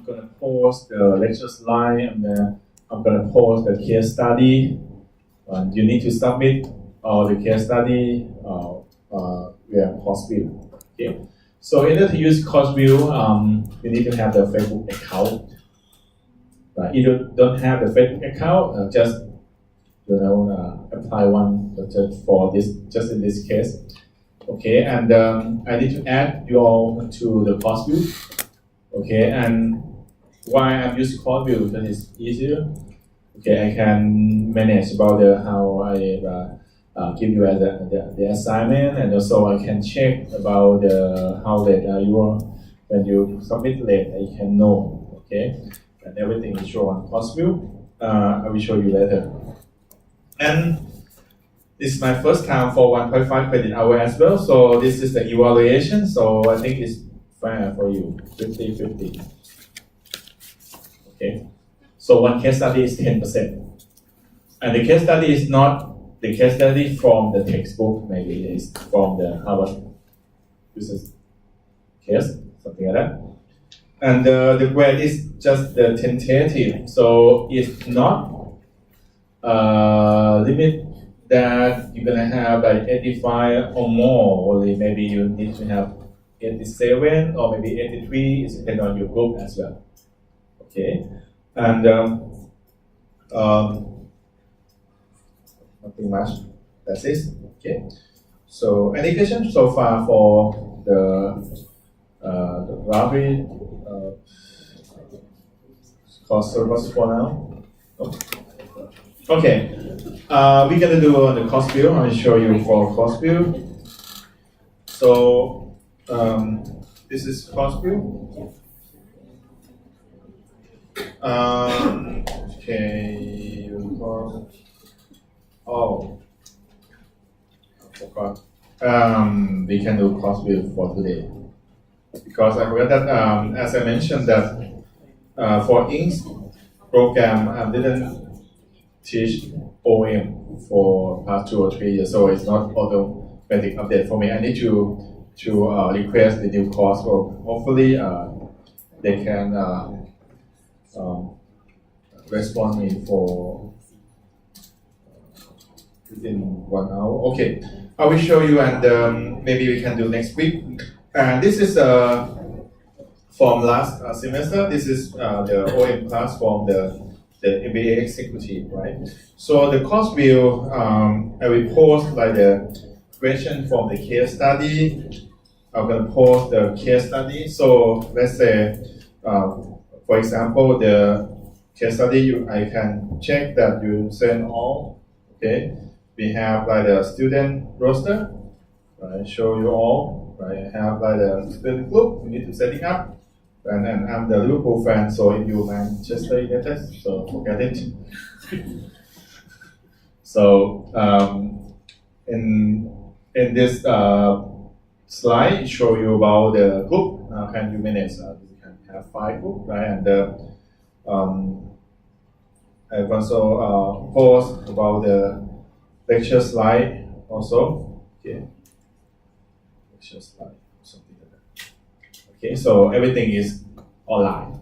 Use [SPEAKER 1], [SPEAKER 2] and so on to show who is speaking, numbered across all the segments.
[SPEAKER 1] I'm gonna post the lecture slide, and then I'm gonna post the case study. You need to submit the case study via CourseView. Okay. So in order to use CourseView, you need to have the Facebook account. If you don't have the Facebook account, just apply one for this, just in this case. Okay, and I need to add you all to the CourseView. Okay, and why I'm using CourseView? Because it's easier. Okay, I can manage about how I give you the assignment, and also I can check about how late you are. When you submit late, I can know. Okay, and everything is shown on CourseView. I will show you later. And this is my first time for 1.5 credit hour as well. So this is the evaluation. So I think it's fair for you, 50-50. Okay. So one case study is 10%. And the case study is not the case study from the textbook, maybe it's from the Harvard business case, something like that. And the grade is just the tentative. So it's not limit that you're gonna have like 85 or more, or maybe you need to have 87 or maybe 83. It depends on your group as well. Okay, and nothing much. That's it. Okay. So any questions so far for the Ravi course service for now? Oh. Okay, we're gonna do on the CourseView. I'll show you for CourseView. So this is CourseView. Okay, oh, I forgot. We can do CourseView for today because I forgot that as I mentioned that for Inks program I didn't teach OM for past 2 or 3 years, so it's not automatic update for me. I need to request the new course. So hopefully they can respond me for within 1 hour. Okay, I will show you, and maybe we can do next week. And this is from last semester. This is the OM class from the MBA executive, right? So the CourseView, I will post like the question from the case study. I'm gonna post the case study. So let's say, for example, the case study, I can check that you send all. Okay, we have like the student roster. Right, show you all. Right, I have like the student group. We need to set it up. And I'm the Liverpool fan, so if you Manchester United, so forget it. So in this slide, it show you about the group. How can you manage? You can have 5 groups, right? And I've also post about the lecture slide also. Okay, lecture slide. Okay, so everything is online.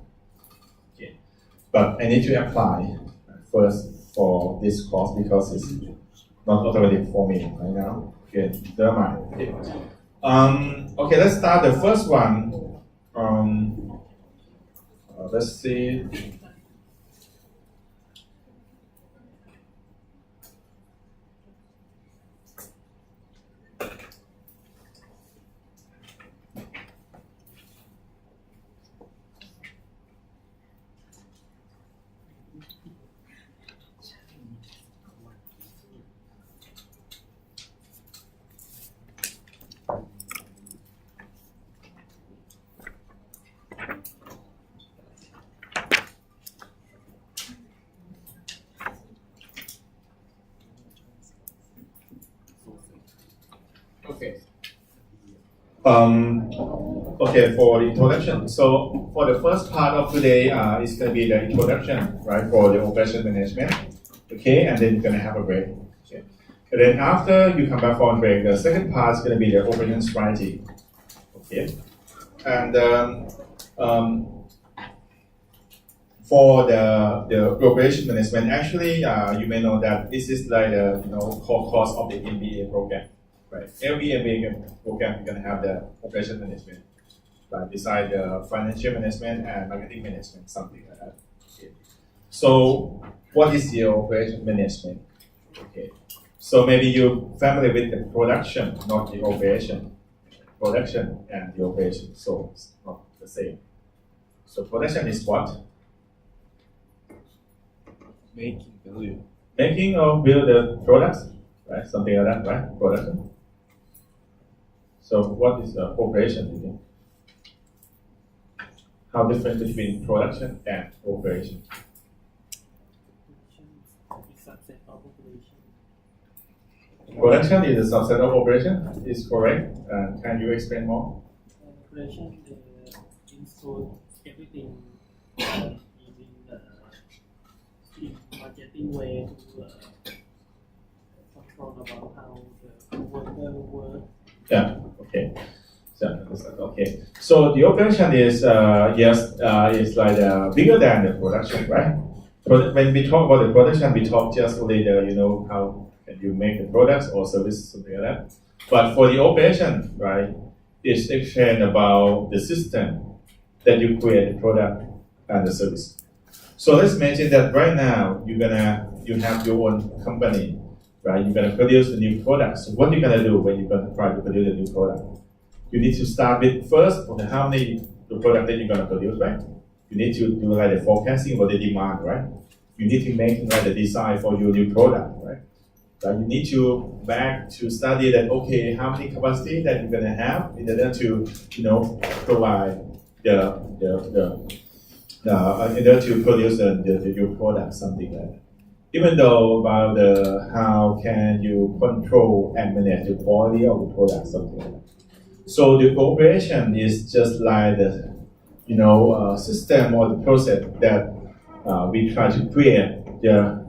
[SPEAKER 1] Okay, but I need to apply first for this course because it's not automatic for me right now. Okay, never mind. Okay. Okay, let's start the first one. Let's see. Okay. Okay, for the introduction. So for the first part of today, it's going to be the introduction, right, for the operation management. Okay, and then you're going to have a break. Okay. And then after you come back from break, the second part is going to be the operation strategy. Okay. And for the operation management, actually, you may know that this is like the core course of the MBA program, right? Every MBA program is going to have the operation management, right? Besides the financial management and marketing management, something like that. Okay. So, what is the operation management? Okay. So maybe you're familiar with the production, not the operation. Production and the operation, so it's not the same. So production is what? Making or build the products, right? Something like that, right? Production. So what is the operation? You think? How different between production and operation? Production is a subset of operation. Is correct. Can you explain more?
[SPEAKER 2] Operation install everything in marketing way to control about how the worker work.
[SPEAKER 1] Yeah. Okay. Okay. So the operation is is like bigger than the production, right? When we talk about the production, we talk just only the how can you make the products or services, something like that. But for the operation, right, it's explained about the system that you create the product and the service. So let's imagine that right now you have your own company, right? You're gonna produce the new products. So what you're gonna do when you're gonna try to produce a new product? You need to start with first how many the product that you're gonna produce, right? You need to do like the forecasting for the demand, right? You need to make like the design for your new product, right? You need to back to study that how many capacity that you're gonna have in order to provide in order to produce the new product, something like that. Even though about how can you control and manage the quality of the product, something like that. So the operation is just like the system or the process that we try to create the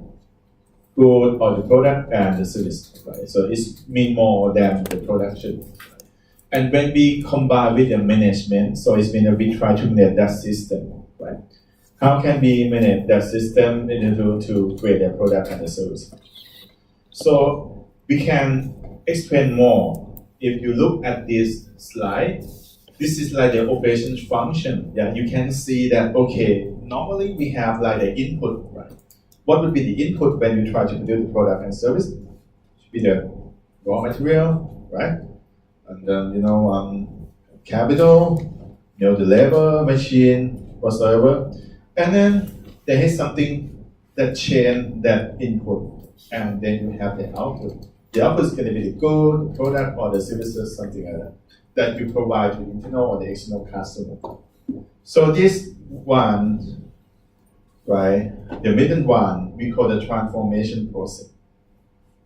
[SPEAKER 1] good or the product and the service. Right? So it's mean more than the production. And when we combine with the management, so it's mean that we try to manage that system. Right? How can we manage that system in order to create the product and the service? So we can explain more. If you look at this slide, this is like the operation function. Yeah, you can see that normally we have like the input, right? What would be the input when you try to produce the product and service? It should be the raw material, right? And then capital, the labor, machine, whatsoever. And then there is something that change that input, and then you have the output. The output is going to be the good, the product, or the services, something like that you provide to the internal or the external customer. So this one, right, the middle one, we call the transformation process.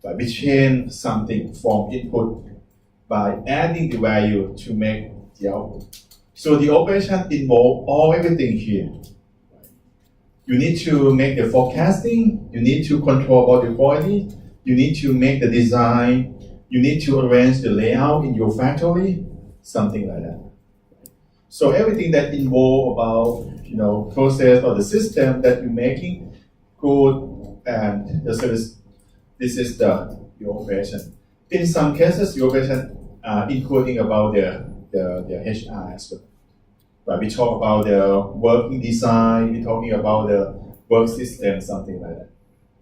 [SPEAKER 1] Right? We change something from input by adding the value to make the output. So the operation involves everything here. You need to make the forecasting, you need to control about the quality, you need to make the design, you need to arrange the layout in your factory, something like that. So everything that involves about process or the system that you're making, good and the service, this is your operation. In some cases, your operation including about the HR as well. Right? We talk about the working design, we're talking about the work system, something like that.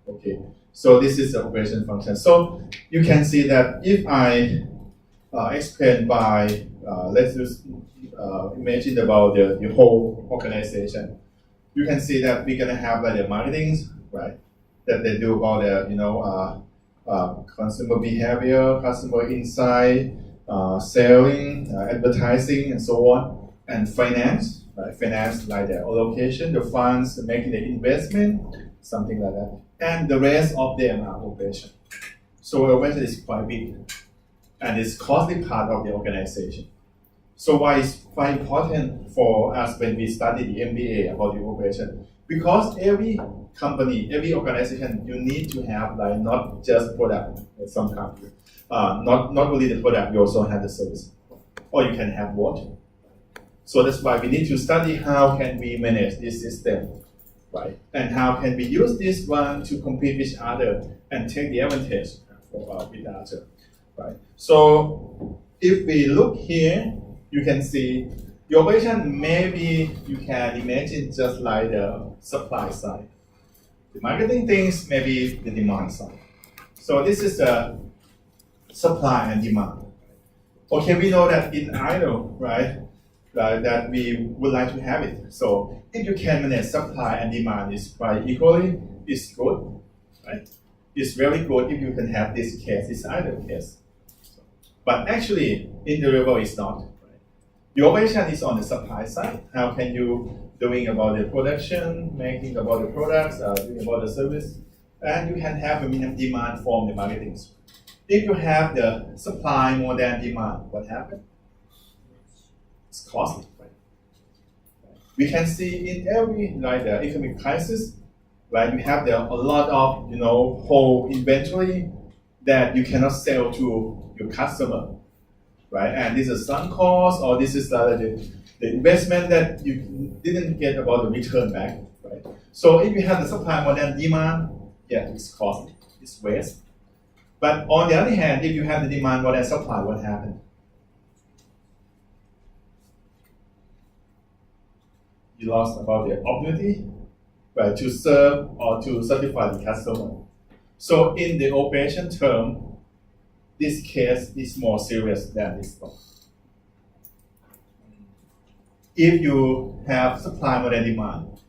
[SPEAKER 1] Okay. So this is the operation function. So you can see that if I explain by, let's just imagine about the whole organization. You can see that we're gonna have like the marketing, right? That they do about the consumer behavior, customer insight, selling, advertising, and so on, and finance, right? Finance like the allocation, the funds, making the investment, something like that. And the rest of them are operation. So operation is quite big, and it's costly part of the organization. So why it's quite important for us when we study the MBA about the operation? Because every company, every organization, you need to have like not just product in some country. Not only the product, you also have the service. Or you can have both. So that's why we need to study how can we manage this system.
[SPEAKER 3] right? And how can we use this one to compete with each other and take the advantage with each other, right? So if we look here, you can see the operation maybe you can imagine just like the supply side. The marketing things maybe the demand side. So this is the supply and demand. Okay, we know that in idle, right, that we would like to have it. So if you can manage supply and demand is quite equally, it's good, right? It's very good if you can have this case, this idle case. But actually, in the real world, it's not. Right? The operation is on the supply side. How can you doing about the production, making about the products, doing about the service, and you can have a minimum demand from the marketing. If you have the supply more than demand, what happens? It's costly, right? We can see in every like the economic crisis, right? You have a lot of whole inventory that you cannot sell to your customer, right? And this is sunk cost, or this is the investment that you didn't get about the return back, right? So if you have the supply more than demand, yeah, it's costly, it's waste. But on the other hand, if you have the demand more than supply, what happens? You lost about the opportunity, right, to serve or to satisfy the customer. So in the operation term, this case is more serious than this one. If you have supply more than demand,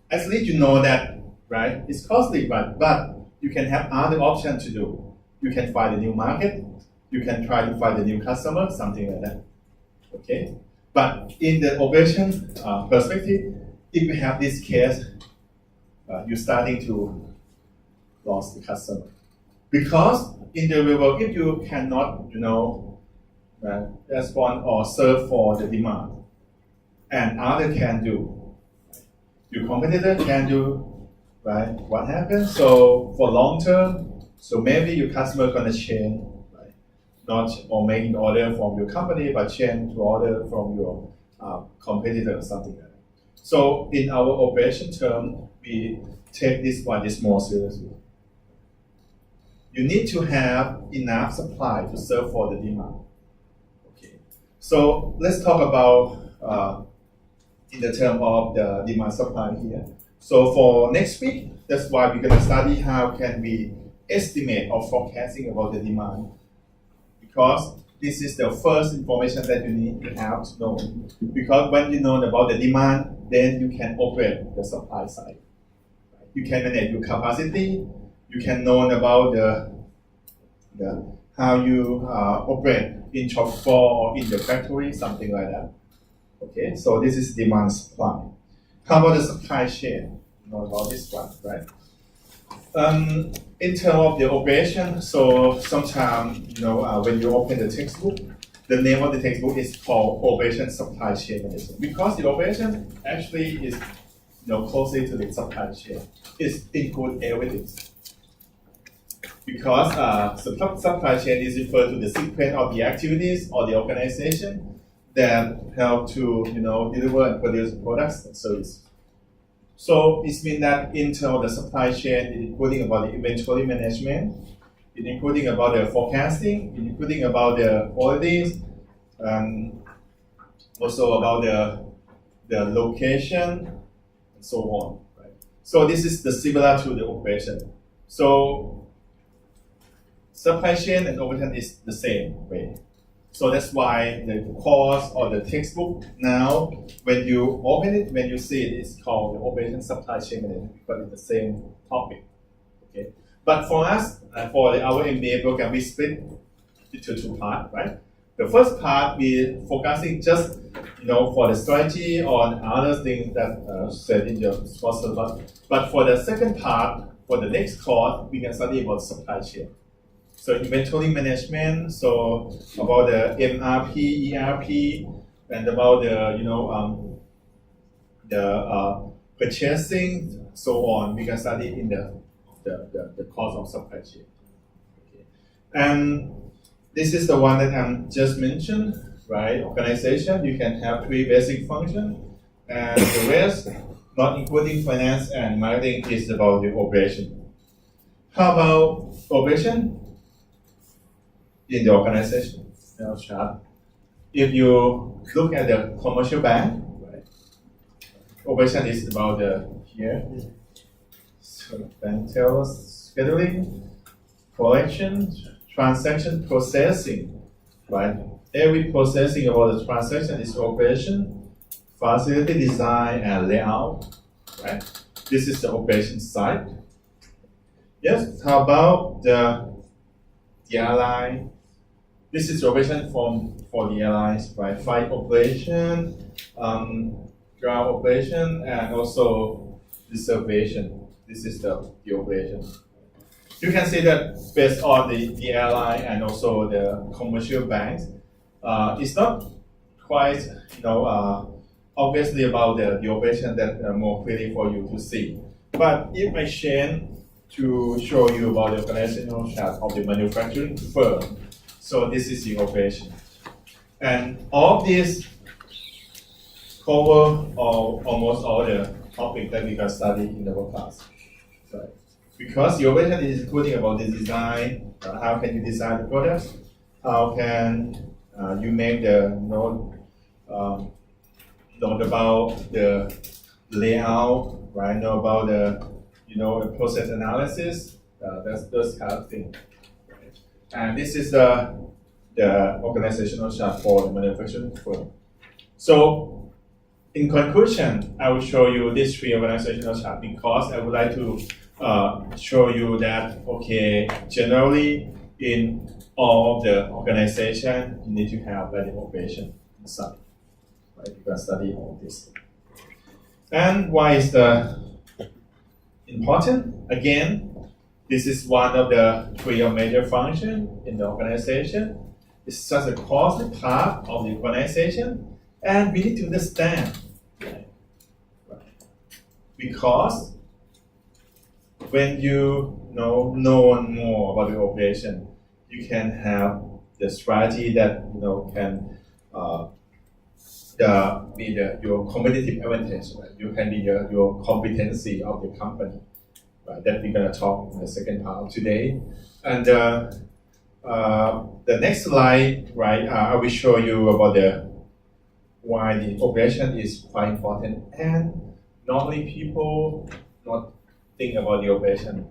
[SPEAKER 3] at least you know that, right? It's costly, but you can have other options to do. You can find a new market. You can try to find a new customer, something like that. Okay. But in the operation perspective, if you have this case, you're starting to lose the customer. Because in the real world, if you cannot, respond or serve for the demand, and other can do, your competitor can do, right? What happens? So for long term, so maybe your customer gonna change, right? Not or making order from your company, but change to order from your competitor or something like that. So in our operation term, we take this one is more seriously. You need to have enough supply to serve for the demand. Okay. So let's talk about in the term of the demand supply here. So for next week, that's why we're going to study how can we estimate or forecasting about the demand, because this is the first information that you need to have to know. Because when you know about the demand, then you can operate the supply side. You can manage your capacity. You can know about the how you operate in shop floor or in the factory, something like that. Okay, so this is demand supply. How about the supply chain? You know about this one, right? In terms of the operation, so sometimes when you open the textbook, the name of the textbook is called Operation Supply Chain Management, because the operation actually is closely to the supply chain. It includes everything. Because the supply chain is referred to the sequence of the activities or the organization that help to deliver and produce products and services. So it means that in terms of the supply chain, it including about the inventory management, it including about the forecasting, it including about the qualities, also about the location, and so on. Right? So this is the similar to the operation. So supply chain and operation is the same way. So that's why the course or the textbook now, when you open it, when you see it, it's called the Operation Supply Chain Management, but it's the same topic. Okay. But for us, for our MBA program, we split into two parts, right? The first part we focusing just for the strategy on other things that said in your course syllabus. But for the second part, for the next course, we can study about supply chain. So inventory management, so about the MRP, ERP, and about the purchasing, so on. We can study in the course of supply chain. Okay. And this is the one that I just mentioned, right? Organization, you can have 3 basic functions, and the rest not including finance and marketing, is about the operation. How about operation in the organization? Chart. If you look at the commercial bank, right, operation is about the here. So bank tells scheduling, collection, transaction processing, right? Every processing about the transaction is operation, facility design and layout, right? This is the operation side. Yes, how about the airline? This is operation for the airlines, right? Flight operation, ground operation, and also reservation. This is the operation. You can see that based on the airline and also the commercial banks, it's not quite, obviously about the operation that more clearly for you to see. But if I change to show you about the organizational chart of the manufacturing firm, so this is the operation. And all of this cover almost all the topics that we can study in our class. Right? Because the operation is including about the design, how can you design the products, how can you make the note about the layout, right? Know about the process analysis. That's those kind of things. Right? And this is the organizational chart for the manufacturing firm. So, in conclusion, I will show you these three organizational charts because I would like to show you that generally in all of the organization, you need to have that operation inside. Right? You can study all this. And why is the important? Again, this is one of the three major functions in the organization. It's just a costly part of the organization, and we need to understand. Right? Because when you know more about the operation, you can have the strategy that can be your competitive advantage. Right? You can be your competency of the company. Right? That we're gonna talk in the second part of today. And the next slide, right? I will show you about why the operation is quite important. And normally people not think about the operation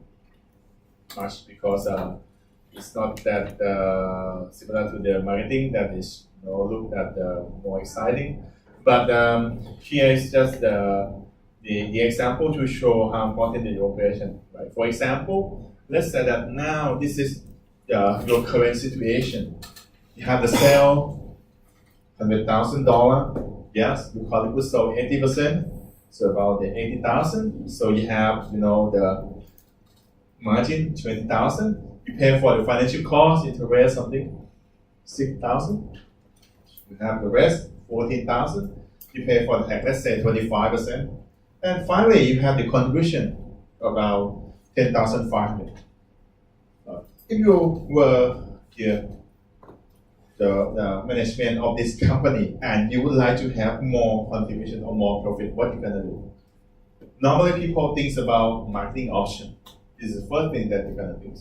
[SPEAKER 3] much because it's not that similar to the marketing that is looked at more exciting. But here is just the example to show how important the operation. Right? For example, let's say that now this is your current situation. You have the sale $100,000. Yes, you call it sold 80%. So about the 80,000. So you have the margin 20,000. You pay for the financial cost, interest something 6,000. You have the rest 14,000. You pay for the tax, let's say 25%. And finally, you have the contribution about 10,500. If you were the management of this company and you would like to have more contribution or more profit, what are you gonna do? Normally, people think about marketing option. This is the first thing that you're gonna do.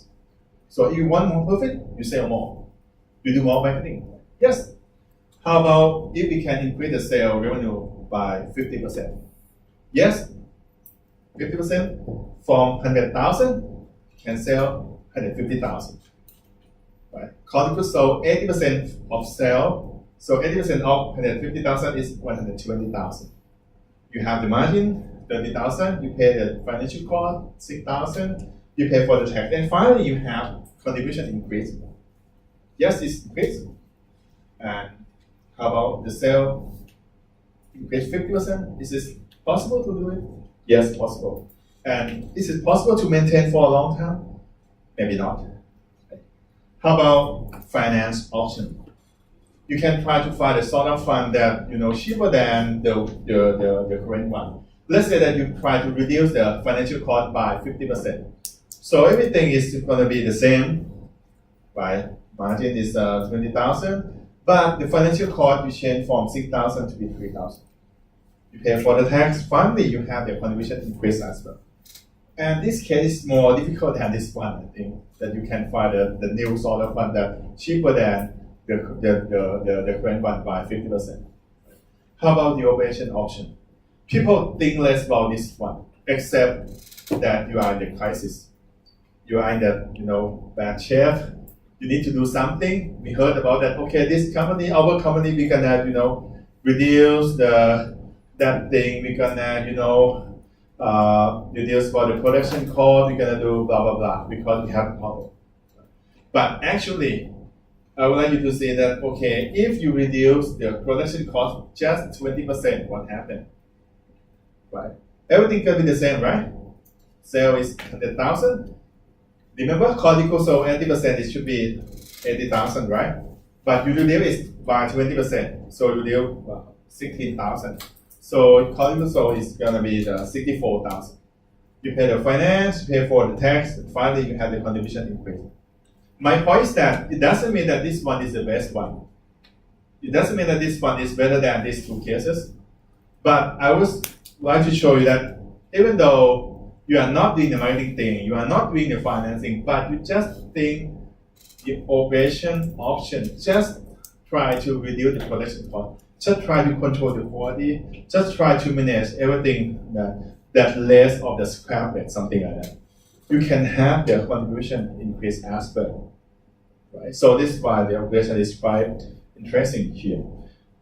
[SPEAKER 3] So if you want more profit, you sell more. You do more marketing. Yes. How about if we can increase the sale revenue by 50%? Yes. 50% from 100,000 can sell 150,000. Right? Cost of goods sold 80% of sale. So 80% of 150,000 is 120,000. You have the margin 30,000. You pay the financial cost 6,000. You pay for the tax, and finally you have contribution increase. Yes, it's increased. And how about the sale increase 50%? Is this possible to do it? Yes, possible. And is it possible to maintain for a long time? Maybe not. How about finance option? You can try to find a sort of fund that cheaper than the current one. Let's say that you try to reduce the financial cost by 50%. So everything is going to be the same, right? Margin is 20,000, but the financial cost you change from 6,000 to be 3,000. you pay for the tax. Finally, you have the contribution increase as well. And this case is more difficult than this one, I think, that you can find the new solar fund that cheaper than the current one by 50%. How about the operation option? People think less about this one, except that you are in the crisis. You are in the bad shape. You need to do something. We heard about that. Okay, this company, our company, we gonna reduce that thing. We gonna reduce for the production cost. We're gonna do blah blah blah because we have a problem. But actually, I would like you to see that okay, if you reduce the production cost just 20%, what happened? Right? Everything can be the same, right? Sale is 100,000. Remember, cost equals so 80%, it should be 80,000, right? But you reduce it by 20%, so you reduce 16,000. So cost equals so is gonna be the 64,000. You pay the finance, you pay for the tax, and finally you have the contribution increase. My point is that it doesn't mean that this one is the best one. It doesn't mean that this one is better than these two cases. But I would like to show you that even though you are not doing the marketing thing, you are not doing the financing, but you just think the operation option, just try to reduce the production cost, just try to control the quality, just try to manage everything that less of the scrap rate, something like that. You can have the contribution increase as well, right? So this is why the operation is quite interesting here.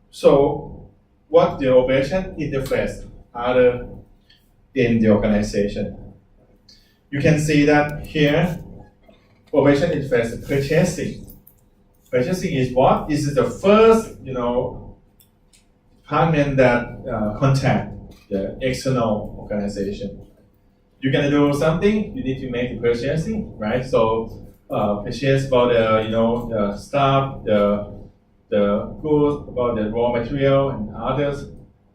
[SPEAKER 3] So what the operation interface are in the organization? You can see that here, operation interface purchasing. Purchasing is what? This is the first, department that contact the external organization. You're gonna do something, you need to make the purchasing, right? So purchase about the stuff, the goods, about the raw material and others.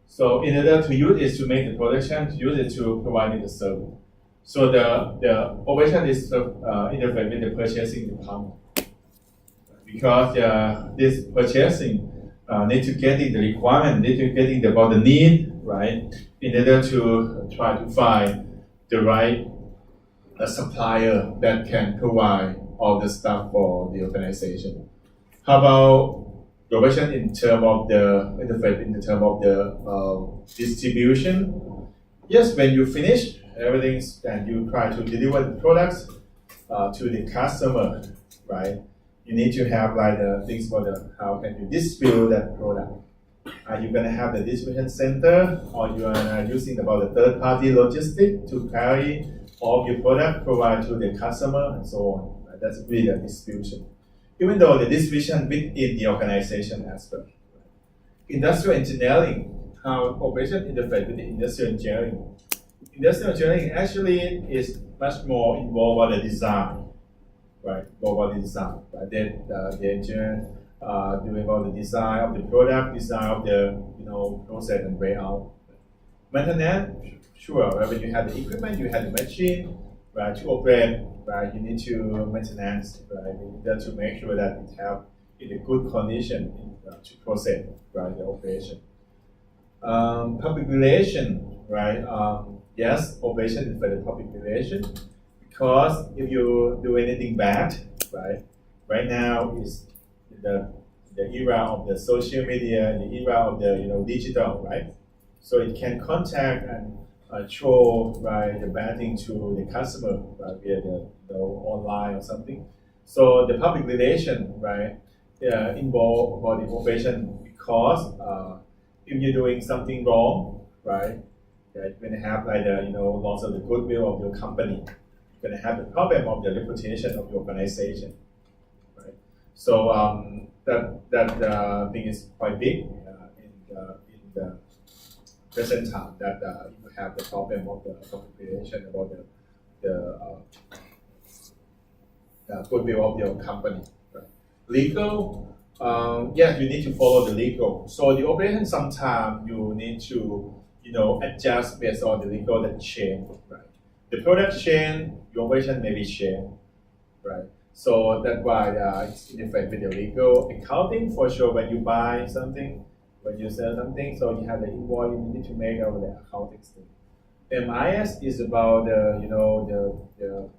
[SPEAKER 3] So in order to use it to make the production, to use it to provide the service. So the operation is interface with the purchasing department. Because this purchasing need to getting the requirement, need to getting about the need, right? In order to try to find the right supplier that can provide all the stuff for the organization. How about the operation in terms of the interface, in terms of the distribution? Yes, when you finish everything and you try to deliver the products to the customer, right? You need to have like the things for how can you distribute that product. Are you going to have the distribution center, or you are using about the third-party logistics to carry all your product provide to the customer and so on? Right? That's really the distribution. Even though the distribution within the organization as well. Industrial engineering, how operation interface with the industrial engineering. Industrial engineering actually is much more involved with the design, right? Involved with the design. Right? The engineer doing about the design of the product, design of the process and layout. Maintenance, sure. Right? When you have the equipment, you have the machine, right? To operate, right? You need to maintenance, right? You need to make sure that it have in a good condition to process, right? The operation. Public relation, right? Yes, operation is for the public relation, because if you do anything bad, right? Right now is the era of the social media, the era of the digital, right? So it can contact and show right the bad thing to the customer right, via the online or something. So the public relation, right, involve about the operation, because if you're doing something wrong, right, you're going to have like the loss of the goodwill of your company. You're going to have the problem of the reputation of your organization, right? So that thing is quite big in the present time, that you have the problem of the public relation about the goodwill of your company. Right? Legal, yes, you need to follow the legal. So the operation sometimes you need to adjust based on the legal that change. Right? The product change, your operation may be changed. Right? So that's why it's interface with the legal. Accounting, for sure, when you buy something,
[SPEAKER 1] when you sell something, so you have the invoice, you need to make out the accounting statement. MIS is about the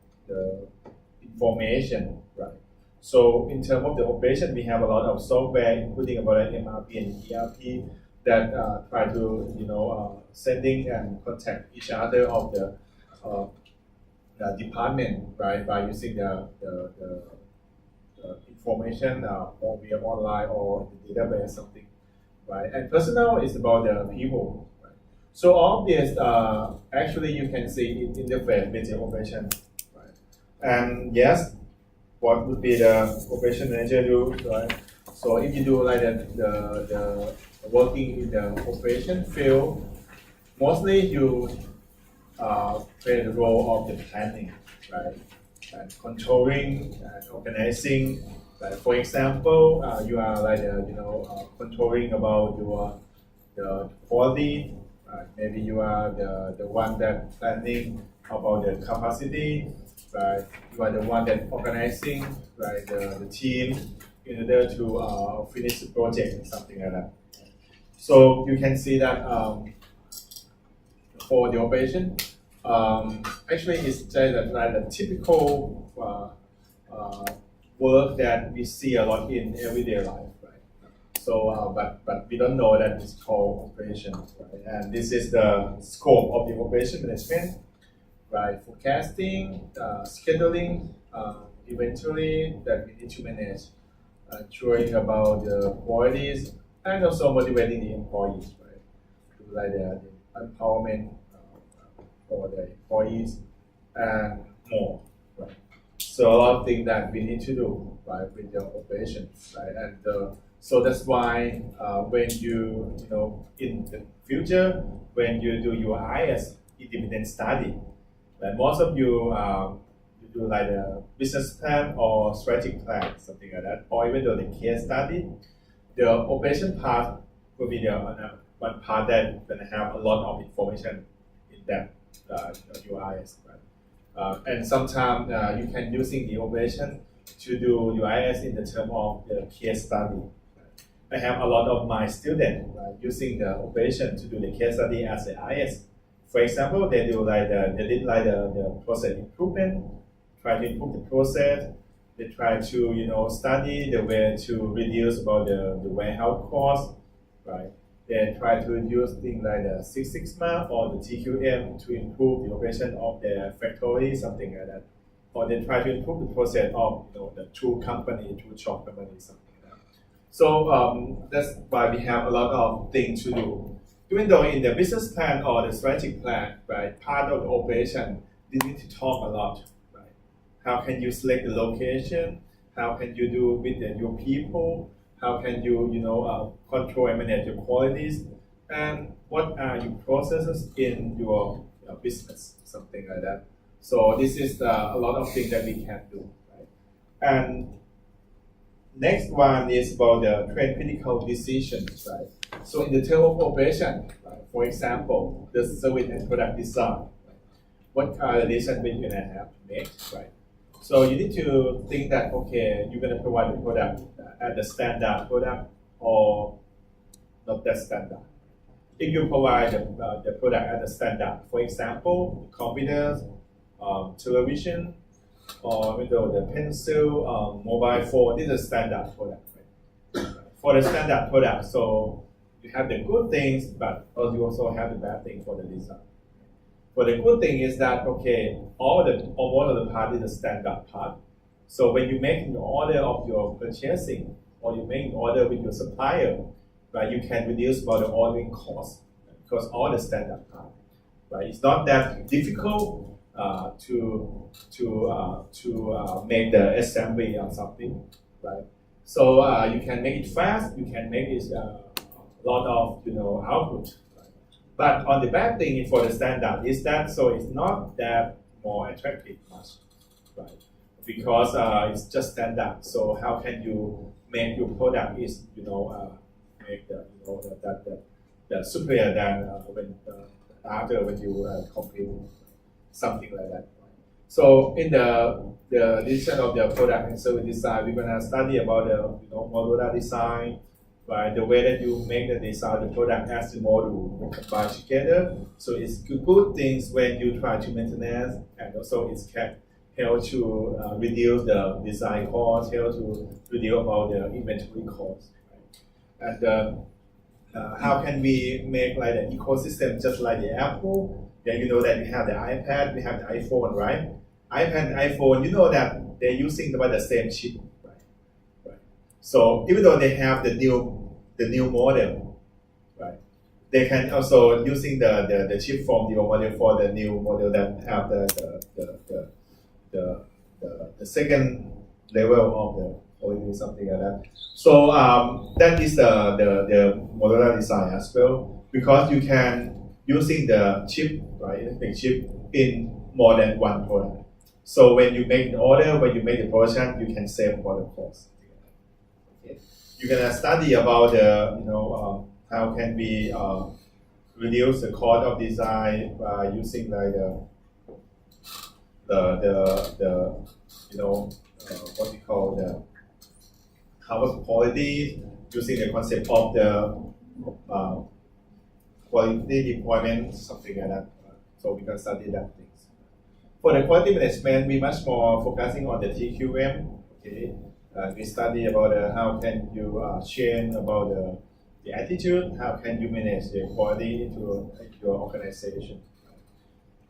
[SPEAKER 1] information, right? So in terms of the operation, we have a lot of software, including about MRP and ERP, that try to sending and contact each other of the department, right, by using the information or via online or the database something, right? And personal is about the people, right? So all of this actually you can see it interface with the operation, right? And yes, what would be the operation manager do, right? So if you do like the working in the operation field, mostly you play the role of the planning, right? And controlling and organizing. Like for example, you are like controlling about the quality. Maybe you are the one that planning about the capacity. Right, you are the one that organizing, right, the team in order to finish the project and something like that. So you can see that for the operation, actually it's just like a typical work that we see a lot in everyday life, right? So, but we don't know that it's called operation, right? And this is the scope of the operation management. Right, forecasting, scheduling, inventory that we need to manage, ensuring about the qualities, and also motivating the employees, right? To like the empowerment for the employees and more, right? So a lot of things that we need to do, right, with the operations, right? And so that's why when you in the future when you do your IS independent study. Like most of you, you do like a business plan or strategic plan, something like that, or even though the case study, the operation part will be the one part that gonna have a lot of information in that UIS, right? And sometimes you can using the operation to do UIS in the term of the case study. I have a lot of my students using the operation to do the case study as the IS. For example, they do like they did like the process improvement, try to improve the process. They try to study the way to reduce about the warehouse cost, right? They try to use things like the Six Sigma or the TQM to improve the operation of their factory, something like that. Or they try to improve the process of the two shop company, something like that. So that's why we have a lot of things to do. Even though in the business plan or the strategic plan, right, part of the operation, you need to talk a lot, right? How can you select the location? How can you do with your people? How can you, control and manage your qualities? And what are your processes in your business, something like that. So this is a lot of things that we can do, right? And next one is about the trend critical decisions, right? So in the term of operation, right, for example, the service and product design, right? What are the decisions we're gonna have to make, right? So you need to think that, okay, you're gonna provide the product at the standard product or not that standard. If you provide the product at the standard, for example, computers, television, or the pencil, mobile phone, this is a standard product. Right? For the standard product, so you have the good things, but you also have the bad thing for the design. For the good thing is that, okay, all of the part is the standard part. So when you make an order of your purchasing, or you make an order with your supplier, right, you can reduce about the ordering cost, because all the standard part, right? It's not that difficult to make the assembly or something, right? So you can make it fast. You can make it a lot of output. Right? But on the bad thing for the standard is that so it's not that more attractive much, right? Because it's just standard. So how can you make your product is make the superior than when you compete something like that. So in the decision of the product and service design, we're gonna study about the modular design,
[SPEAKER 3] right? The way that you make the design, the product as the module combined together. So it's good things when you try to maintenance, and also it can help to reduce the design cost, help to reduce about the inventory cost. Right? And how can we make like the ecosystem just like the Apple? Then you know that we have the iPad, we have the iPhone, right? iPad and iPhone, you know that they're using about the same chip, right? So even though they have the new model, right? They can also using the chip from the model for the new model that have the second level of the quality, something like that. So that is the modular design as well, because you can using the chip, right, electronic chip in more than one product. So when you make the order, when you make the production, you can save for the cost. Okay. You can study about the how can we reduce the cost of design by using like what we call the house quality, using the concept of the quality deployment, something like that. So we can study that things. For the quality management, we much more focusing on the TQM. Okay, we study about how can you change about the attitude, how can you manage the quality into your organization.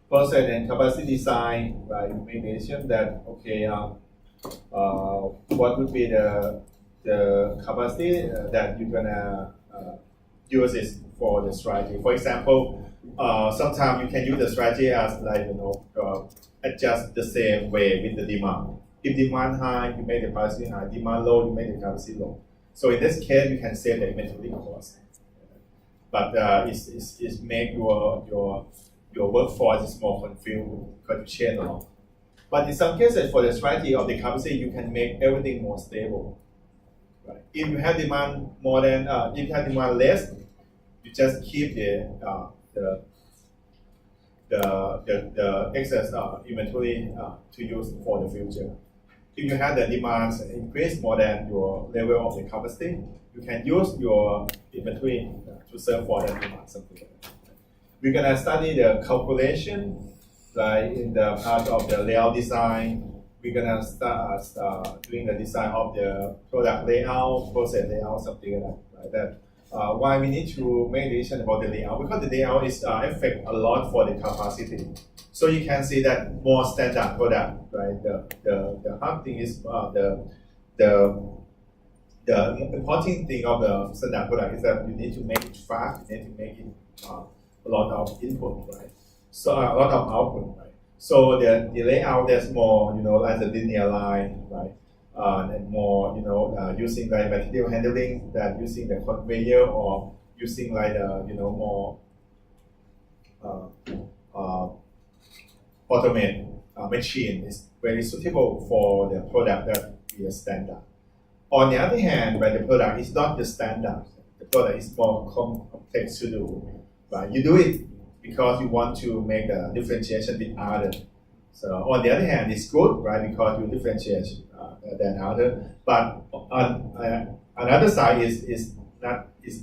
[SPEAKER 3] Process and capacity design, right? You may mention that okay, what would be the capacity that you're gonna use it for the strategy. For example, sometimes you can use the strategy as like adjust the same way with the demand. If demand high, you make the capacity high. Demand low, you make the capacity low. So in this case, you can save the inventory cost. But it's make your workforce is more confused because you change a lot. But in some cases, for the strategy of the capacity, you can make everything more stable. Right? If you have demand more than, if you have demand less, you just keep the excess inventory to use for the future. If you have the demands increase more than your level of the capacity, you can use your inventory to serve for the demand. Something like that. We're gonna study the calculation, like in the part of the layout design. We're gonna start doing the design of the product layout, process layout, something like that. Why we need to make decision about the layout? Because the layout is affect a lot for the capacity. So you can see that more standard product, right? The hard thing is the important thing of the standard product is that you need to make it fast. You need to make it a lot of input, right? So a lot of output, right? So the layout there's more, like the linear line, right? And more, using like material handling than using the conveyor or using like more automate machine is very suitable for the product that is standard. On the other hand, when the product is not the standard, the product is more complex to do. Right? You do it because you want to make the differentiation with other. So on the other hand, it's good, right? Because you differentiate than other. But on another side is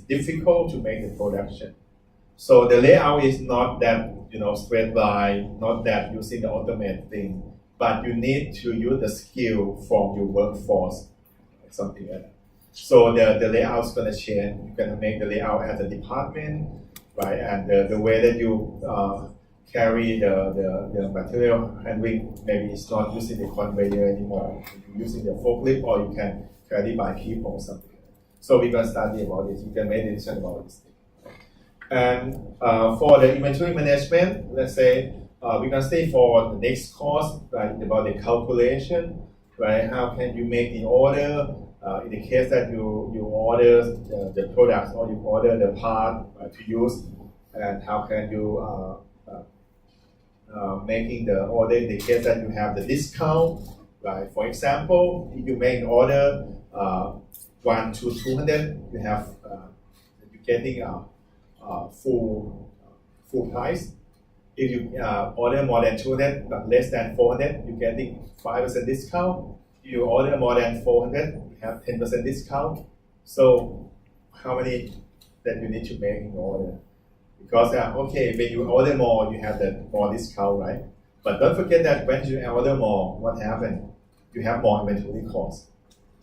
[SPEAKER 3] difficult to make the production. So the layout is not that straight line, not that using the automate thing, but you need to use the skill from your workforce, something like that. So the layout is going to change. You're going to make the layout as a department, right? And the way that you carry the material handling, maybe it's not using the conveyor anymore. You're using the forklift, or you can carry by people or something. So we're going to study about this. You can make a decision about this thing. And for the inventory management, let's say we're going to stay for the next course, right? About the calculation, right? How can you make the order? In the case that you order the products or you order the part to use, and how can you making the order in the case that you have the discount, right? For example, if you make an order 1 to 200, you have you're getting full price. If you order more than 200 but less than 400, you're getting 5% discount. If you order more than 400, you have 10% discount. So how many that you need to make in order. Because okay, when you order more, you have the more discount, right? But don't forget that when you order more, what happens? You have more inventory costs.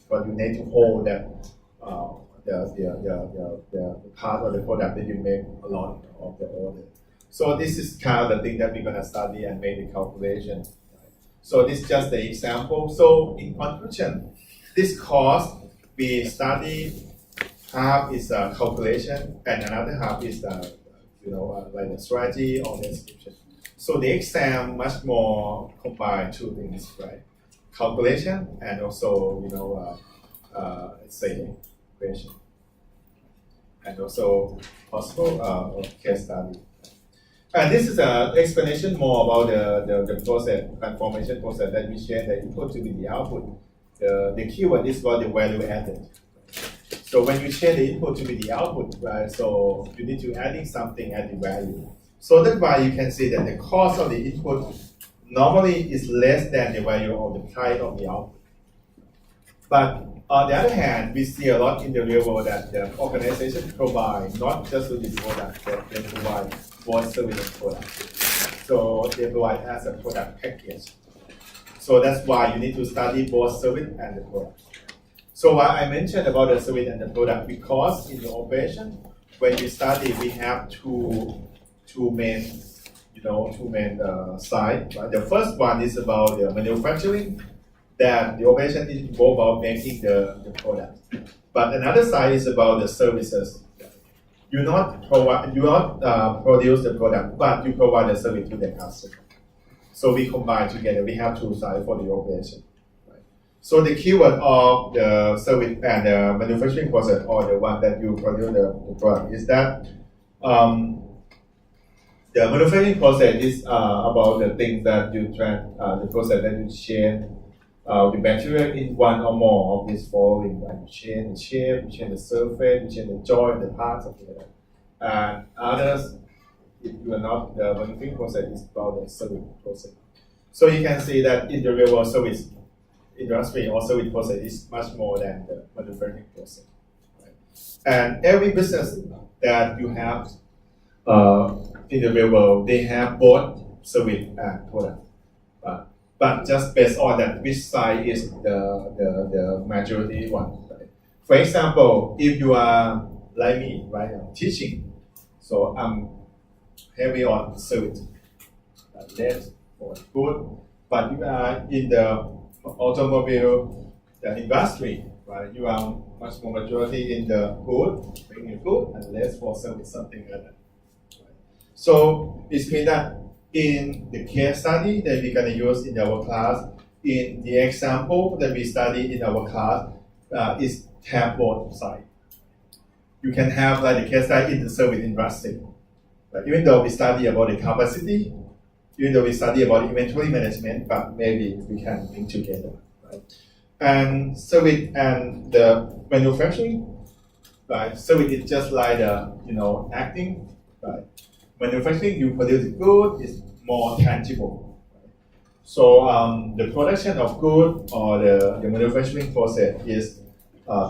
[SPEAKER 3] But you need to hold that the part of the product that you make a lot of the order. So this is kind of the thing that we're gonna study and make the calculation. Right? So this is just the example. So in conclusion, this course we study half is calculation and another half is like the strategy or the description. So the exam much more combine two things, right? Calculation and also let's say question, and also possible case study. And this is an explanation more about the process, transformation process that we share the input to be the output. The keyword is about the value added. So when you share the input to be the output, right? So you need to adding something at the value. So that's why you can see that the cost of the input normally is less than the value of the price of the output. But on the other hand, we see a lot in the real world that the organization provide not just the product, but they provide both service and product. So they provide as a product package. So that's why you need to study both service and the product. So why I mentioned about the service and the product, because in the operation, when we study, we have two main sides. Right? The first one is about the manufacturing, that the operation is involved about making the product. But another side is about the services. You not produce the product, but you provide the service to the customer. So we combine together. We have two sides for the operation. So the keyword of the service and the manufacturing process, or the one that you produce the product, is that the manufacturing process is about the things that you the process that you change the material in one or more of these following. Right? You change the shape, you change the surface, you change the joint, the parts of it. And others, if you are not, the manufacturing process is about the service process. So you can see that in the real world service industry or service process is much more than the manufacturing process. Right? And every business that you have in the real world, they have both service and product. But just based on that, which side is the majority one. Right? For example, if you are like me, right, I'm teaching, so I'm heavy on service, less for good. But you are in the automobile industry, right? You are much more majority in the good, making good, and less for service, something like that. Right? So it means that in the case study that we're going to use in our class, in the example that we study in our class, is have both sides. You can have like the case study in the service industry. But even though we study about the capacity, even though we study about inventory management, but maybe we can link together. Right? And service and the manufacturing, right? Service is just like the acting, right? Manufacturing, you produce good, is more tangible. Right? So the production of good or the manufacturing process is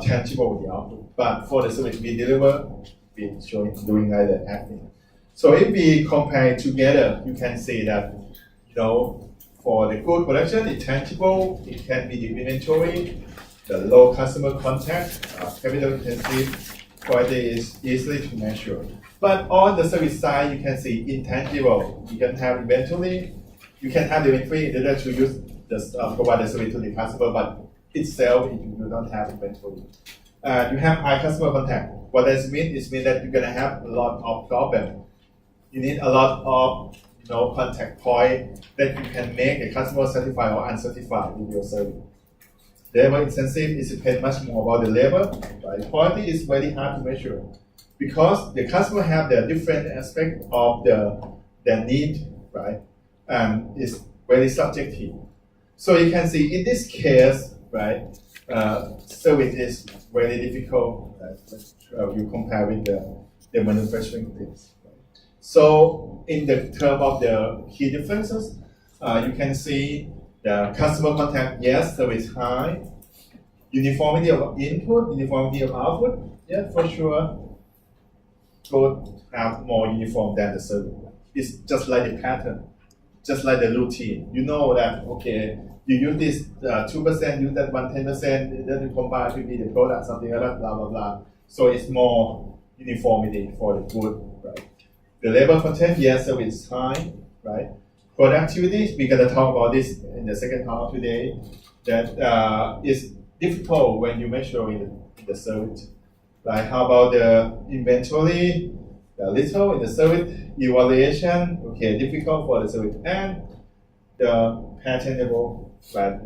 [SPEAKER 3] tangible with the output. But for the service we deliver, we doing like the acting. So if we compare together, you can see that for the good production, it's tangible. It can be the inventory, the low customer contact, capital intensive, quality is easily to measure. But on the service side, you can see intangible. You can have inventory. You can have the inventory in order to use provide the service to the customer, but itself you do not have inventory. You have high customer contact. What does it mean? It means that you're gonna have a lot of problems. You need a lot of contact point that you can make the customer satisfied or unsatisfied with your service. Labor intensive is depend much more about the labor. Right? Quality is very hard to measure because the customer have the different aspect of their need, right? And it's very subjective. So you can see in this case, right, service is very difficult. You compare with the manufacturing things. So in the term of the key differences, you can see the customer contact, yes, service high, uniformity of input, uniformity of output, yeah, for sure, code have more uniform than the service. It's just like the pattern, just like the routine. You know that, okay, you use this 2%, use that 10%, then you combine to be the product, something like that, blah, blah, blah. So it's more uniformity for the good, right? The labor content, yes, so it's high, right? Productivity, we're gonna talk about this in the second half today, that is difficult when you measure in the service. Like how about the inventory, the little in the service, evaluation, okay, difficult for the service, and the patentable, right?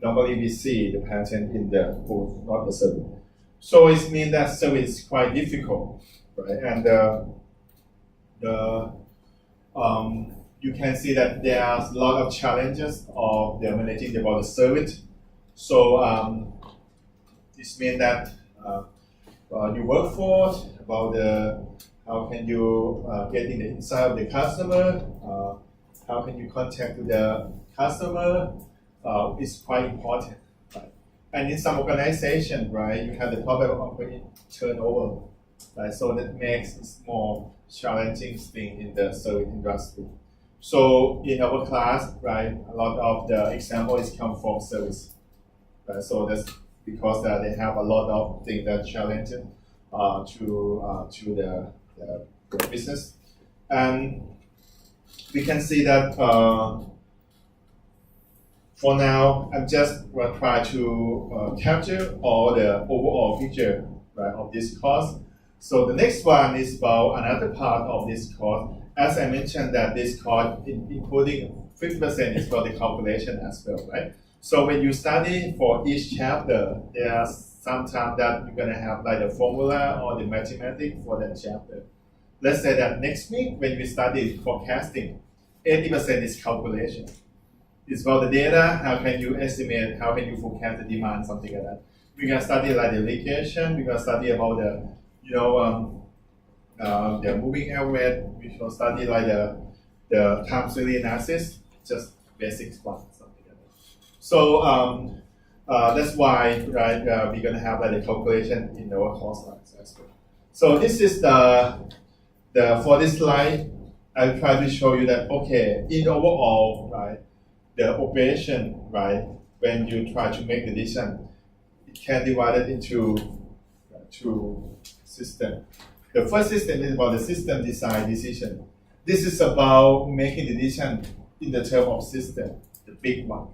[SPEAKER 3] Normally we see the patent in the code, not the service. So it means that service is quite difficult, right? And you can see that there are a lot of challenges of the managing about the service. So this means that you work for about the how can you get in the inside of the customer, how can you contact the customer is quite important, right? And in some organization, right, you have the problem of turnover, right? So that makes it more challenging thing in the service industry. So in our class, right, a lot of the examples come from service, right? So that's because they have a lot of things that challenge to the business, and we can see that for now I'm just going to try to capture all the overall picture, right, of this course. So the next one is about another part of this course. As I mentioned that this course, including 50% is for the calculation as well, right? So when you study for each chapter, there are sometimes that you're gonna have like the formula or the mathematics for that chapter. Let's say that next week when we study forecasting, 80% is calculation. It's about the data, how can you estimate, how can you forecast the demand, something like that. We can study like the location, we can study about the, the moving average, we can study like the time series analysis, just basic stuff, something like that. So that's why, right, we're gonna have like the calculation in our course lines as well. So this is for this slide, I'll try to show you that, okay, in overall, right, the operation, right, when you try to make the decision, it can be divided into two systems. The first system is about the system design decision. This is about making the decision in the term of system, the big one.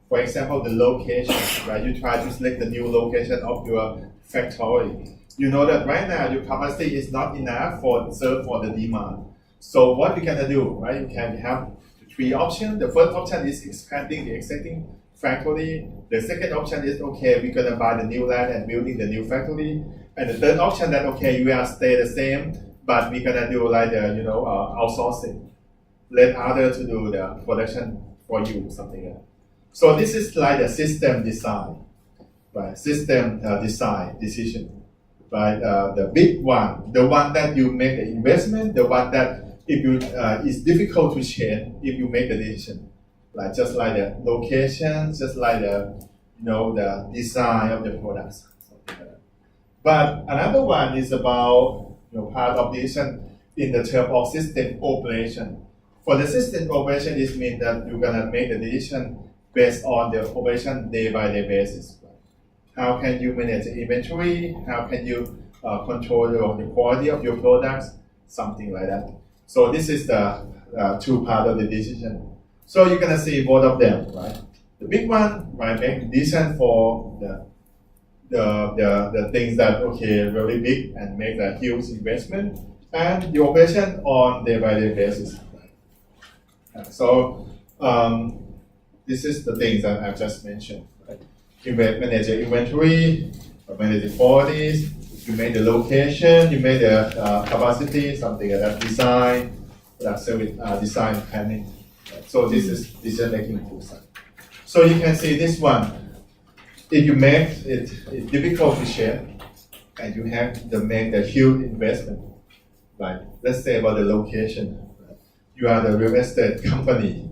[SPEAKER 3] For example, the location, right? You try to select the new location of your factory. You know that right now your capacity is not enough for serve for the demand. So what we can do, right? You can have three options. The first option is expanding the existing factory. The second option is, okay, we're gonna buy the new land and building the new factory. And the third option that, okay, you will stay the same, but we're gonna do like the, outsourcing. Let others to do the production for you, something like that. So this is like the system design, right? System design decision, right? The big one, the one that you make the investment, the one that if you it's difficult to change if you make the decision, like just like the location, just like the the design of the products, something like that. But another one is about part of decision in the term of system operation. For the system operation, this means that you're gonna make the decision based on the operation day by day basis. How can you manage the inventory? How can you control the quality of your products? Something like that. So this is the two part of the decision. So you're gonna see both of them, right? The big one, right, make decision for the things that really big and make a huge investment, and the operation on day by day basis. Right? So this is the things that I've just mentioned. Right? You manage the inventory, manage the qualities, you make the location, you make the capacity, something like that, design, service design planning. Right? So this is decision making process. So you can see this one. If you make it difficult to change, and you have to make a huge investment, like let's say about the location. Right? You are the real estate company.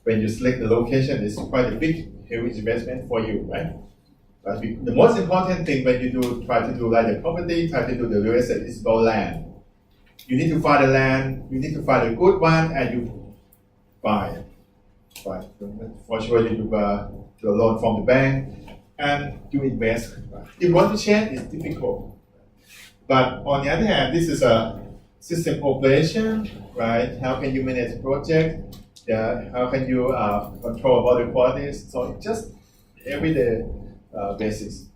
[SPEAKER 3] When you select the location, it's quite a big, huge investment for you, right? But the most important thing when you try to do like the property, try to do the real estate is about land. You need to find the land, you need to find a good one, and you buy it. Right? For sure, you do a loan from the bank, and you invest. Right? If you want to change, it's difficult. But on the other hand, this is a system operation, right? How can you manage a project? Yeah, how can you control about the qualities? So it's just everyday basis.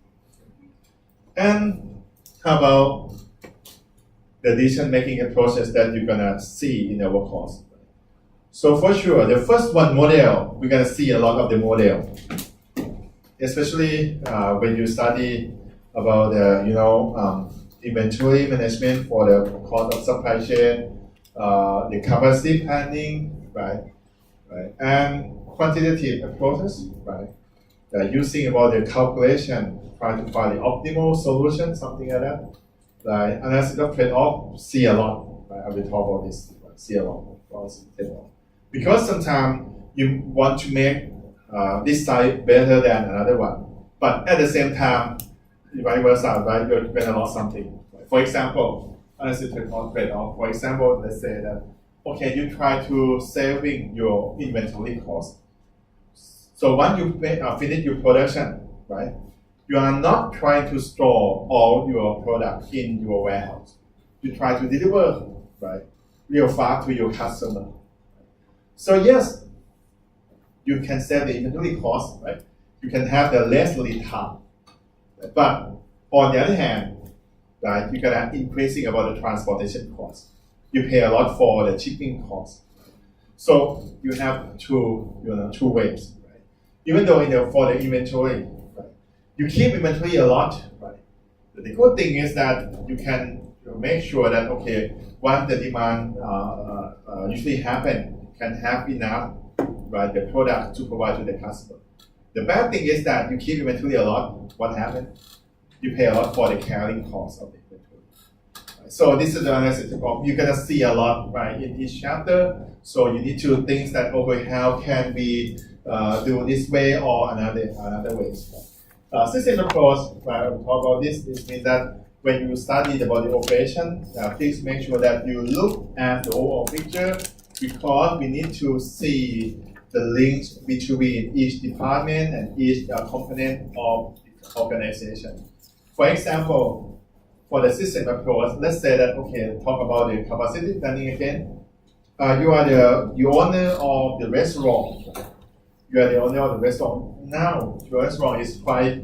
[SPEAKER 3] And how about the decision-making process that you're gonna see in our course? So for sure, the first one model, we're gonna see a lot of the model, especially when you study about the inventory management for the cost of supply chain, the capacity planning, right, and quantitative approaches, right. Using about the calculation, trying to find the optimal solution, something like that. Right, analysis of trade-off, see a lot. Right? I will talk about this. Right? See a lot of trade-off. Because sometimes you want to make this side better than another one, but at the same time, vice versa, right? You're going to lose something. Right? For example, analysis of trade-off. For example, let's say that okay, you try to saving your inventory cost. So once you finish your production, right? You are not trying to store all your product in your warehouse. You try to deliver, right, real fast to your customer. So yes, you can save the inventory cost, right? You can have the less lead time. But on the other hand, right, you're gonna increasing about the transportation cost. You pay a lot for the shipping cost. So you have two ways, right? Even though for the inventory, right, you keep inventory a lot, right? The good thing is that you can make sure that okay, once the demand usually happen, you can have enough, right, the product to provide to the customer. The bad thing is that you keep inventory a lot. What happens? You pay a lot for the carrying cost of the inventory. Right? So this is the analysis of you're gonna see a lot, right, in each chapter. So you need to think that okay, how can we do this way or another way? System approach, right, we'll talk about this. This means that when you study about the operation, please make sure that you look at the overall picture because we need to see the links between each department and each component of the organization. For example, for the system approach, let's say that, okay, talk about the capacity planning again. You are the owner of the restaurant. You are the owner of the restaurant. Now, your restaurant is quite,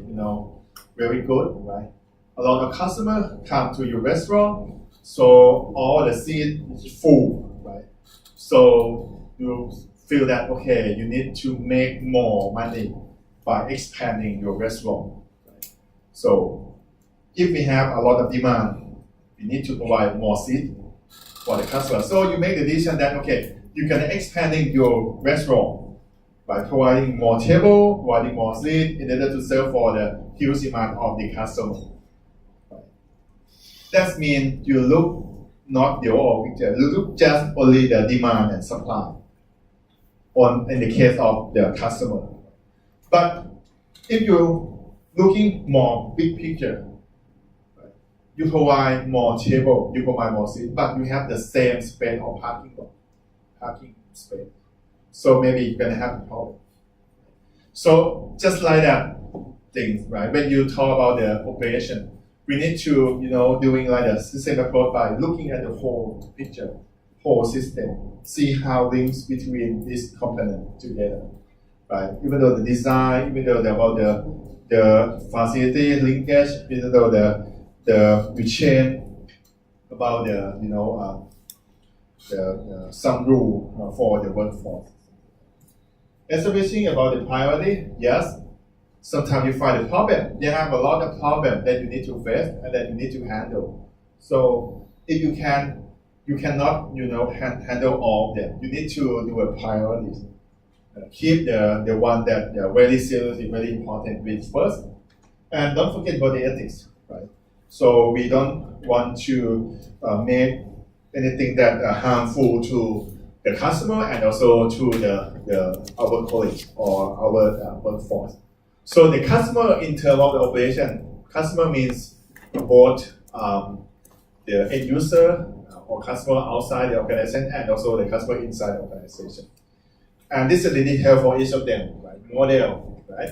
[SPEAKER 3] very good, right? A lot of customers come to your restaurant, so all the seat is full, right? So you feel that, okay, you need to make more money by expanding your restaurant. Right? So if we have a lot of demand, we need to provide more seats for the customer. So you make the decision that, okay, you can expanding your restaurant by providing more table, providing more seats in order to serve for the huge demand of the customer. Right? That means you look not the overall picture, you look just only the demand and supply in the case of the customer. But if you're looking more big picture, right, you provide more table, you provide more seats, but you have the same space of parking space. So maybe you're gonna have a problem. So just like that things, right? When you talk about the operation, we need to, doing like a system approach by looking at the whole picture, whole system, see how links between these components together, right? Even though the design, even though about the facility linkage, even though the chain, about some rule for the workforce. Establishing about the priority, yes. Sometimes you find a problem. You have a lot of problems that you need to face and that you need to handle. So if you cannot, handle all of them. You need to do a priority. Keep the one that are very seriously, very important with first. And don't forget about the ethics, right? So we don't want to make anything that harmful to the customer and also to our colleagues or our workforce. So the customer in terms of the operation, customer means both the end user or customer outside the organization and also the customer inside the organization. And this is really helpful for each of them, right? Model, right?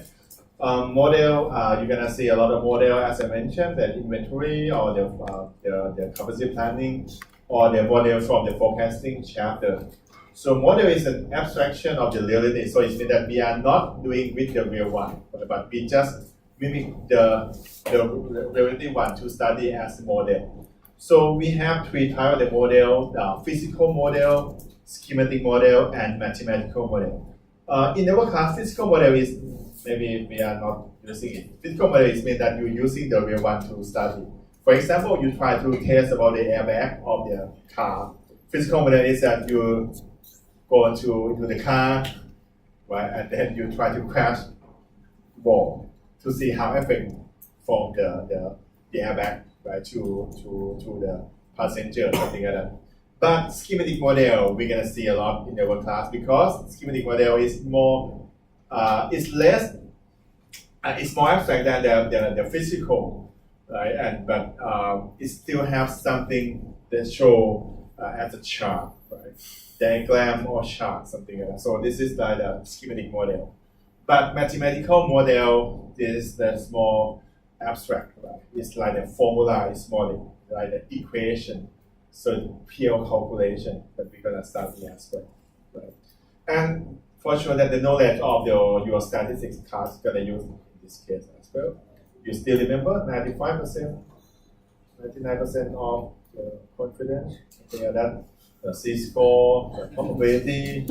[SPEAKER 3] Model, you're gonna see a lot of model as I mentioned, the inventory or the capacity planning or the model from the forecasting chapter. So model is an abstraction of the reality. So it means that we are not doing with the real one, but we just mimic the reality one to study as a model. So we have three types of the model: physical model, schematic model, and mathematical model. In our class, physical model is maybe we are not using it. Physical model is means that you're using the real one to study. For example, you try to test about the airbag of the car. Physical model is that you go into the car, right, and then you try to crash the ball to see how effect from the airbag, right, to the passenger, something like that. But schematic model, we're gonna see a lot in our class because schematic model is more, it's less, it's more abstract than the physical, right? But it still has something that show as a chart, right? Diagram or chart, something like that. So this is like the schematic model. But mathematical model that's more abstract, right? It's like a formula, it's more like the equation. So pure calculation that we're gonna study as well, right? And for sure that the knowledge of your statistics class is gonna use in this case as well. You still remember 95%, 99% of the confidence, something like that. The C-score, the probability,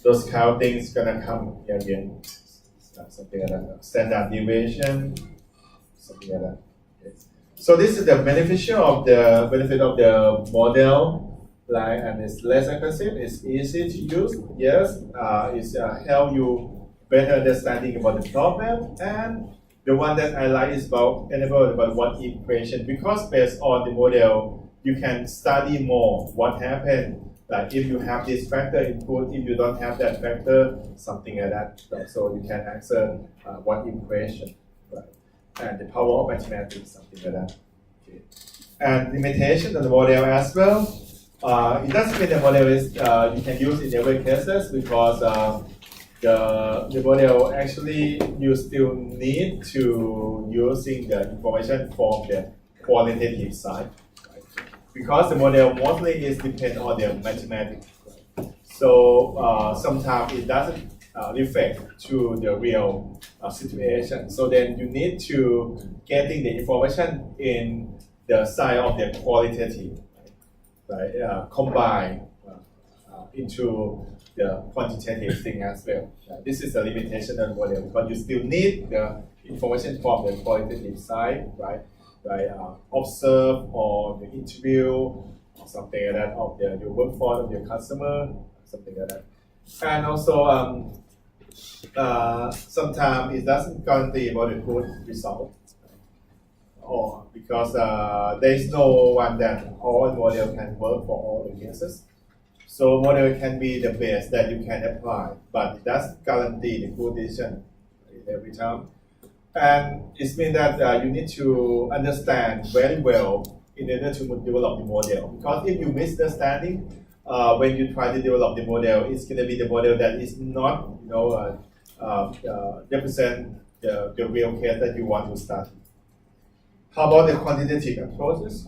[SPEAKER 3] those kind of things gonna come here again. Something like that. Standard deviation, something like that. Okay. So this is the benefit of the model, like, and it's less aggressive. It's easy to use. Yes, it's help you better understanding about the problem. And the one that I like is about what equation, because based on the model, you can study more what happened. Like if you have this factor input, if you don't have that factor, something like that. Right? So you can answer what equation, right? And the power of mathematics, something like that. Okay. And limitation of the model as well. It doesn't mean the model is you can use in every cases because the model actually you still need to using the information from the qualitative side. Because the model mostly is depend on the mathematics, right? So sometimes it doesn't reflect to the real situation. So then you need to getting the information in the side of the qualitative, right? Combine into the quantitative thing as well. This is the limitation of the model because you still need the information from the qualitative side, right? Like observe or the interview or something like that of your workforce of your customer, something like that. And also sometimes it doesn't guarantee about a good result, or because there is no one that all model can work for all the cases. So model can be the best that you can apply, but it doesn't guarantee the good decision every time. And it means that you need to understand very well in order to develop the model. Because if you misunderstanding, when you try to develop the model, it's going to be the model that is not, represent the real case that you want to study. How about the quantitative approaches?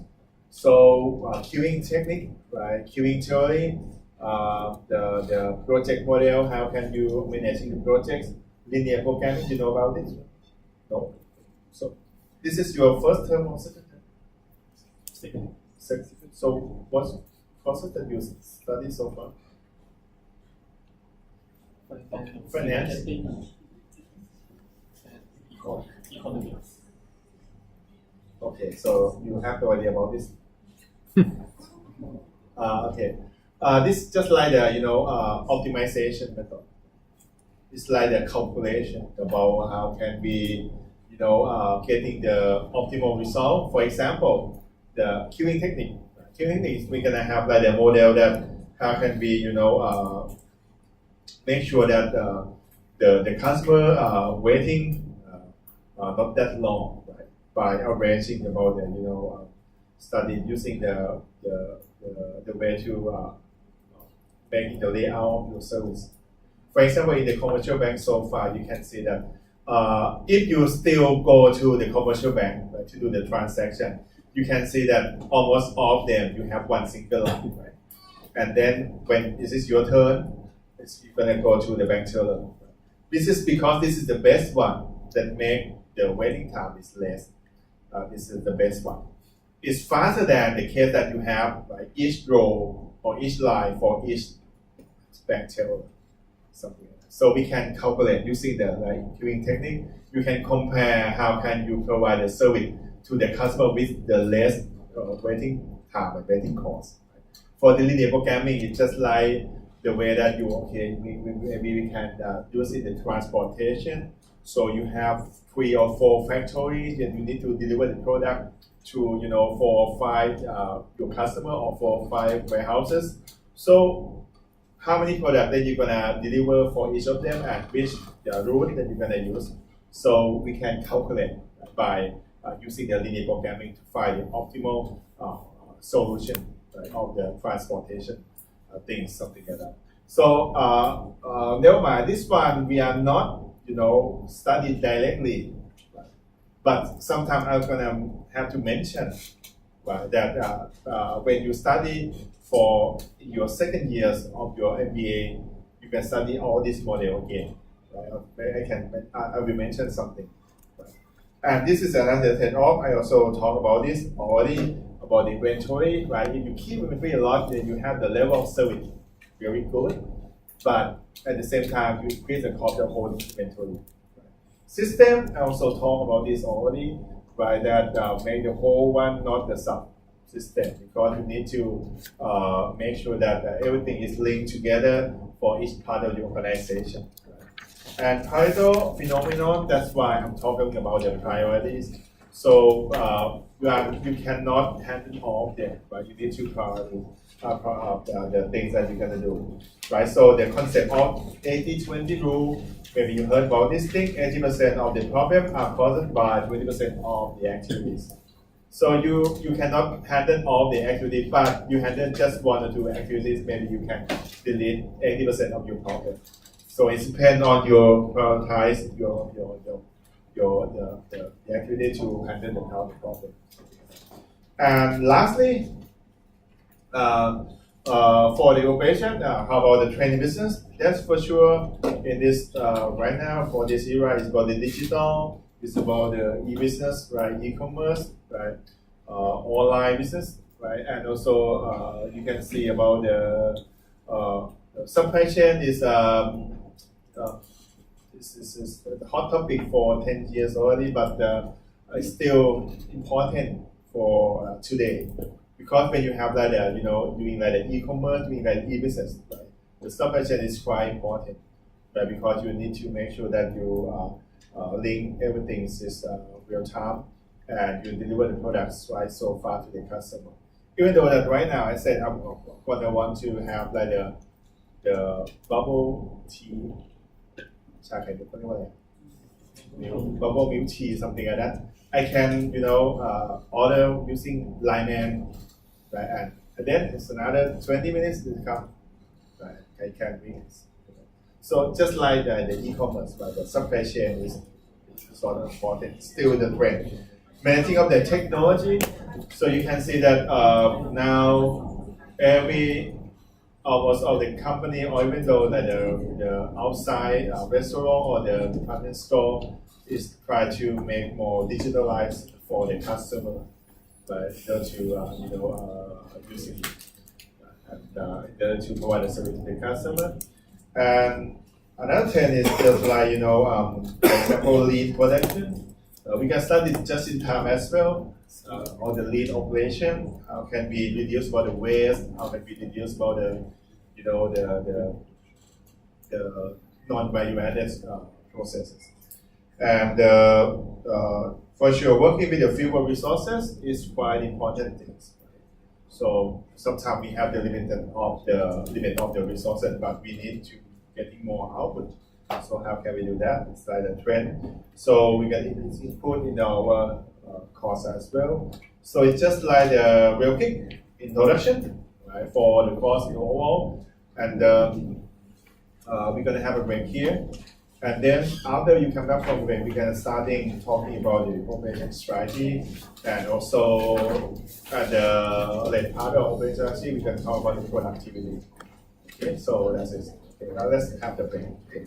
[SPEAKER 3] So queuing technique, right? Queuing theory, the project model. How can you managing the projects? Linear programming. You know about it? No. So this is your first term or second term? Second. So what courses that you study so far? Finance.
[SPEAKER 2] Economics.
[SPEAKER 3] Okay, so you have no idea about this. Okay. This is just like the optimization method. It's like the calculation about how can we, getting the optimal result. For example, the queuing technique. Queuing technique is we're gonna have like the model that how can we, make sure that the customer waiting not that long, right? By arranging about the study using the way to make the layout of your service. For example, in the commercial bank so far, you can see that if you still go to the commercial bank to do the transaction, you can see that almost all of them you have one single line, right? And then when this is your turn, you're gonna go to the bank teller. This is because this is the best one that make the waiting time is less. This is the best one. It's faster than the case that you have each row or each line for each bank teller. Something like that. So we can calculate using the queuing technique. You can compare how can you provide a service to the customer with the less waiting time and waiting cost. Right? For the linear programming, it's just like the way that maybe we can use it in transportation. So you have 3 or 4 factories and you need to deliver the product to 4 or 5 your customer or 4 or 5 warehouses. So how many products that you're gonna deliver for each of them and which route that you're gonna use? So we can calculate by using the linear programming to find the optimal solution of the transportation things, something like that. So never mind, this one we are not studied directly, but sometimes I'm gonna have to mention that when you study for your second years of your MBA, you can study all this model again. Right? I will mention something. Right? And this is another trade-off. I also talk about this already about the inventory. Right? If you keep inventory a lot, then you have the level of service very good, but at the same time you increase the cost of holding inventory. Right? System, I also talk about this already. Right? That make the whole one not the sub system, because you need to make sure that everything is linked together for each part of the organization. And Pareto phenomenon, that's why I'm talking about the priorities. So you cannot handle all of them, but you need to prioritize the things that you're gonna do. Right? So the concept of 80-20 rule, maybe you heard about this thing, 80% of the problems are caused by 20% of the activities. So you cannot handle all the activities, but you handle just 1 or 2 activities, maybe you can delete 80% of your problem. So it depends on your prioritize the activity to handle the problem. And lastly, for the operation, how about the training business? That's for sure in this right now for this era is about the digital, it's about the e-business, right? E-commerce, right? Online business, right? And also you can see about the supply chain is this is the hot topic for 10 years already, but it's still important for today, because when you have like doing like the e-commerce, doing like e-business, right? The supply chain is quite important, right? Because you need to make sure that you link everything is real time and you deliver the products right so far to the customer. Even though that right now I said I want to have like the bubble tea. Bubble milk tea, something like that. I can, order using Line, right? And then it's another 20 minutes to come, right? I can minutes. So just like the e-commerce, right? The supply chain is sort of important, still the trend. Managing of the technology, so you can see that now almost all the company, or even though that the outside restaurant or the department store is try to make more digitalized for the customer, but using to provide a service to the customer. And another thing is just like for example, lead production. We can study just in time as well. Or the lead operation, how can we reduce about the waste? How can we reduce about the non-value added processes? And for sure, working with the fewer resources is quite important things. So sometimes we have the limit of the resources, but we need to getting more output. So how can we do that? It's like a trend. So we get this input in our course as well. So it's just like the real quick introduction, right, for the course in overall. And we're gonna have a break here. And then after you come back from break, we're gonna starting talking about the open strategy and also the later part of open strategy, we're gonna talk about the productivity. Okay, so that's it. Okay, now let's have the break. Okay.